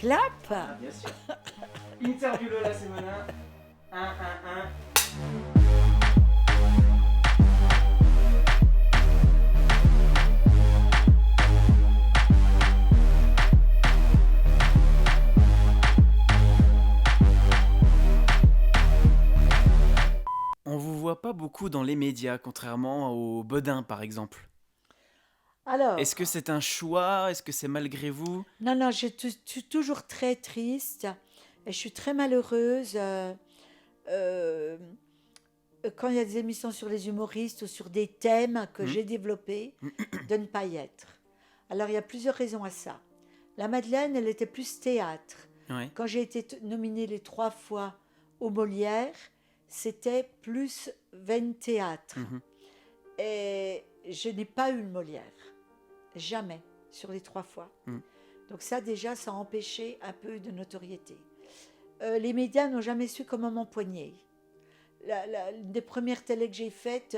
clap. Ah, bien sûr. Interview de la semaine 1. On vous voit pas beaucoup dans les médias, contrairement au Bodin par exemple. Alors, Est-ce que c'est un choix? Est-ce que c'est malgré vous? non, je suis toujours très triste et je suis très malheureuse euh, quand il y a des émissions sur les humoristes ou sur des thèmes que j'ai développés de ne pas y être. Alors, il y a plusieurs raisons à ça. La Madeleine, elle était plus théâtre. Ouais. Quand j'ai été nominée les 3 fois aux Molières, c'était plus veine théâtre. Et je n'ai pas eu le Molière. Jamais, sur les 3 fois. Donc ça, déjà, ça a empêché un peu de notoriété. Les médias n'ont jamais su comment m'empoigner. Une des premières télés que j'ai faites,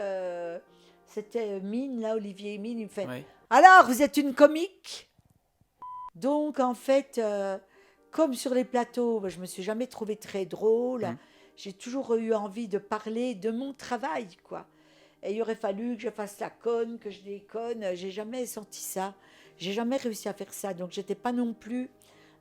c'était Mine, là, Olivier Mine, il me fait Ouais. « Alors, vous êtes une comique ?» Donc, en fait, comme sur les plateaux, je ne me suis jamais trouvée très drôle. J'ai toujours eu envie de parler de mon travail, quoi. Et il aurait fallu que je fasse la conne, que je déconne. J'ai jamais senti ça. J'ai jamais réussi à faire ça. Donc, j'étais pas non plus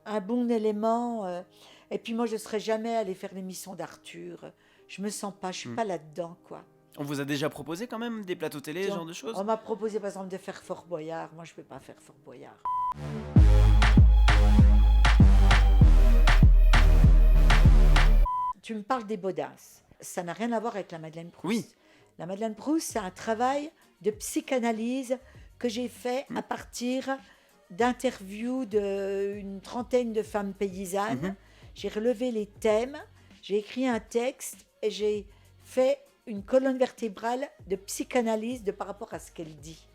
un bon élément. Et puis, moi, je serais jamais allée faire l'émission d'Arthur. Je me sens pas, je suis pas là-dedans, quoi. On vous a déjà proposé quand même des plateaux télé, ce genre de choses? On m'a proposé, par exemple, de faire Fort Boyard. Moi, je peux pas faire Fort Boyard. Tu me parles des Bodins. Ça n'a rien à voir avec la Madeleine Proust. Oui. La Madeleine Proust, c'est un travail de psychanalyse que j'ai fait à partir d'interviews d'une trentaine de femmes paysannes. J'ai relevé les thèmes, j'ai écrit un texte et j'ai fait une colonne vertébrale de psychanalyse par rapport à ce qu'elle dit.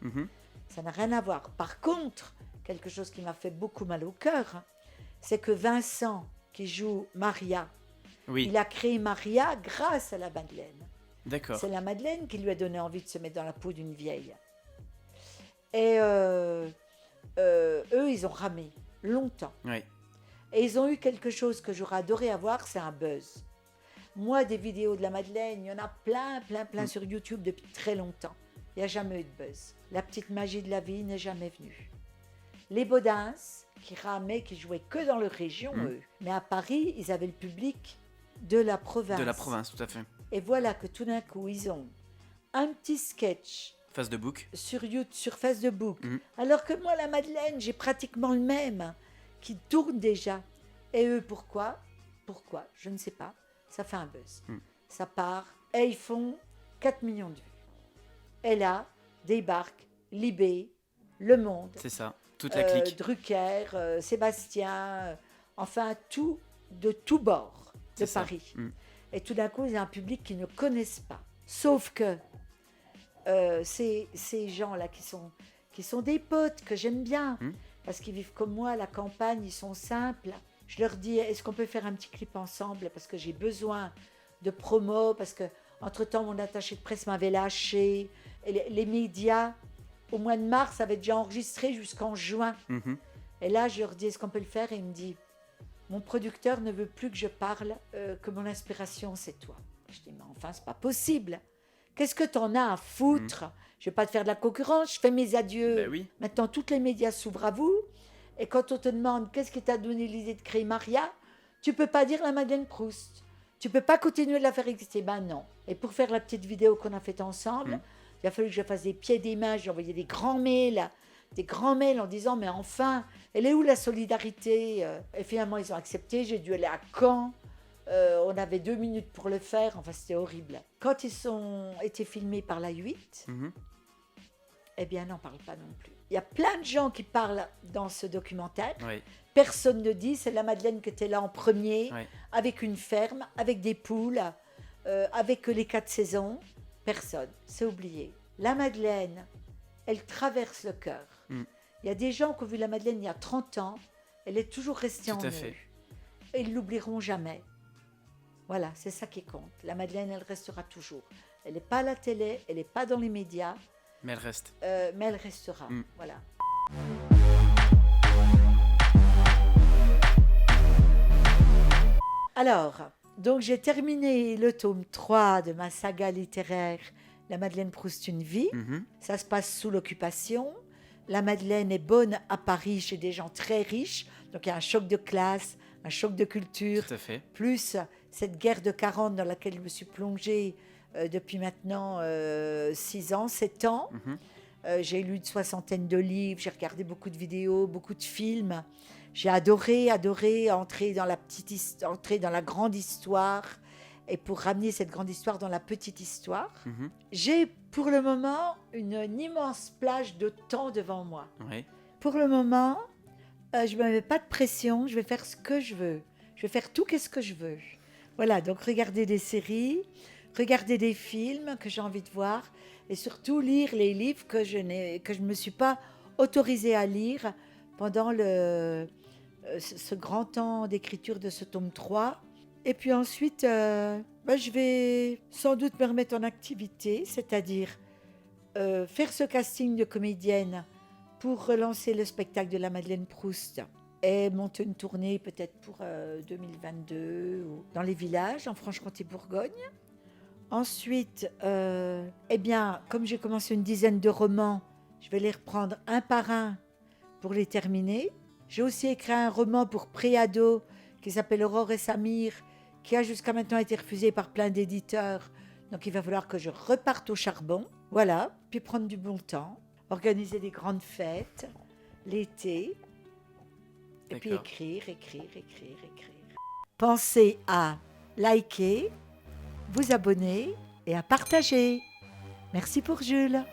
Ça n'a rien à voir. Par contre, quelque chose qui m'a fait beaucoup mal au cœur, c'est que Vincent, qui joue Maria, il a créé Maria grâce à la Madeleine. D'accord. C'est la Madeleine qui lui a donné envie de se mettre dans la peau d'une vieille. Et eux, ils ont ramé longtemps. Ouais. Et ils ont eu quelque chose que j'aurais adoré avoir, c'est un buzz. Moi, des vidéos de la Madeleine, il y en a plein sur YouTube depuis très longtemps. Il n'y a jamais eu de buzz. La petite magie de la vie n'est jamais venue. Les Bodins, qui ramaient, qui jouaient que dans leur région, eux. Mais à Paris, ils avaient le public de la province. De la province, tout à fait. Et voilà que tout d'un coup, ils ont un petit sketch Face de book. sur YouTube, sur Facebook. Alors que moi, la Madeleine, j'ai pratiquement le même qui tourne déjà. Et eux, pourquoi? Je ne sais pas. Ça fait un buzz. Ça part et ils font 4 millions de vues. Et là, débarque Libé, Le Monde. C'est ça, toute la clique. Drucker, Sébastien, enfin tout, de tous bords de Paris. Et tout d'un coup, ils ont un public qu'ils ne connaissent pas. Sauf que ces gens-là qui sont des potes que j'aime bien, parce qu'ils vivent comme moi à la campagne, ils sont simples. Je leur dis, est-ce qu'on peut faire un petit clip ensemble? Parce que j'ai besoin de promo, parce que entre-temps, mon attaché de presse m'avait lâché. Et les médias, au mois de mars, avaient déjà enregistré jusqu'en juin. Et là, je leur dis, est-ce qu'on peut le faire? Et il me dit, mon producteur ne veut plus que je parle, que mon inspiration, c'est toi. Je dis, mais enfin, c'est pas possible. Qu'est-ce que t'en as à foutre? Je vais pas te faire de la concurrence, je fais mes adieux. Ben oui. Maintenant, toutes les médias s'ouvrent à vous. Et quand on te demande qu'est-ce qui t'a donné l'idée de créer Maria, tu peux pas dire la Madeleine Proust. Tu peux pas continuer de la faire exister. Ben non. Et pour faire la petite vidéo qu'on a faite ensemble, il a fallu que je fasse des pieds des mains. J'ai envoyé des grands mails en disant, mais enfin, elle est où la solidarité? Et finalement, ils ont accepté. J'ai dû aller à Caen. On avait 2 minutes pour le faire. Enfin, c'était horrible. Quand ils ont été filmés par la 8, eh bien, n'en parle pas non plus. Il y a plein de gens qui parlent dans ce documentaire. Oui. Personne ne dit, c'est la Madeleine qui était là en premier, Oui. avec une ferme, avec des poules, avec les 4 saisons. Personne, c'est oublié. La Madeleine, elle traverse le cœur. Il y a des gens qui ont vu la Madeleine il y a 30 ans, elle est toujours restée en Tout à eux. fait. Et ils ne l'oublieront jamais. Voilà, c'est ça qui compte. La Madeleine, elle restera toujours. Elle n'est pas à la télé, elle n'est pas dans les médias, Mais elle reste. mais elle restera. Voilà. Alors, donc j'ai terminé le tome 3 de ma saga littéraire La Madeleine Proust, une vie. Mhm. Ça se passe sous l'occupation. La Madeleine est bonne à Paris chez des gens très riches. Donc il y a un choc de classe, un choc de culture, Tout à fait. plus cette guerre de 40 dans laquelle je me suis plongée depuis maintenant 6 ans, 7 ans. Mhm. J'ai lu une soixantaine de livres, j'ai regardé beaucoup de vidéos, beaucoup de films. J'ai adoré entrer dans entrer dans la grande histoire et pour ramener cette grande histoire dans la petite histoire. Mhm. J'ai pour le moment une immense plage de temps devant moi. Ouais. Pour le moment, je ne me mets pas de pression, je vais faire ce que je veux. Je vais faire tout ce que je veux. Voilà, donc regarder des séries, regarder des films que j'ai envie de voir et surtout lire les livres que je ne me suis pas autorisée à lire pendant ce grand temps d'écriture de ce tome 3. Et puis ensuite, je vais sans doute me remettre en activité, c'est-à-dire faire ce casting de comédienne pour relancer le spectacle de la Madeleine Proust et monter une tournée peut-être pour 2022 ou dans les villages en Franche-Comté-Bourgogne. Ensuite, comme j'ai commencé une dizaine de romans, je vais les reprendre un par un pour les terminer. J'ai aussi écrit un roman pour préado qui s'appelle Aurore et Samir, qui a jusqu'à maintenant été refusé par plein d'éditeurs. Donc il va falloir que je reparte au charbon. Voilà, puis prendre du bon temps, organiser des grandes fêtes, l'été, et puis D'accord. écrire. Pensez à liker, vous abonner et à partager. Merci pour Jules.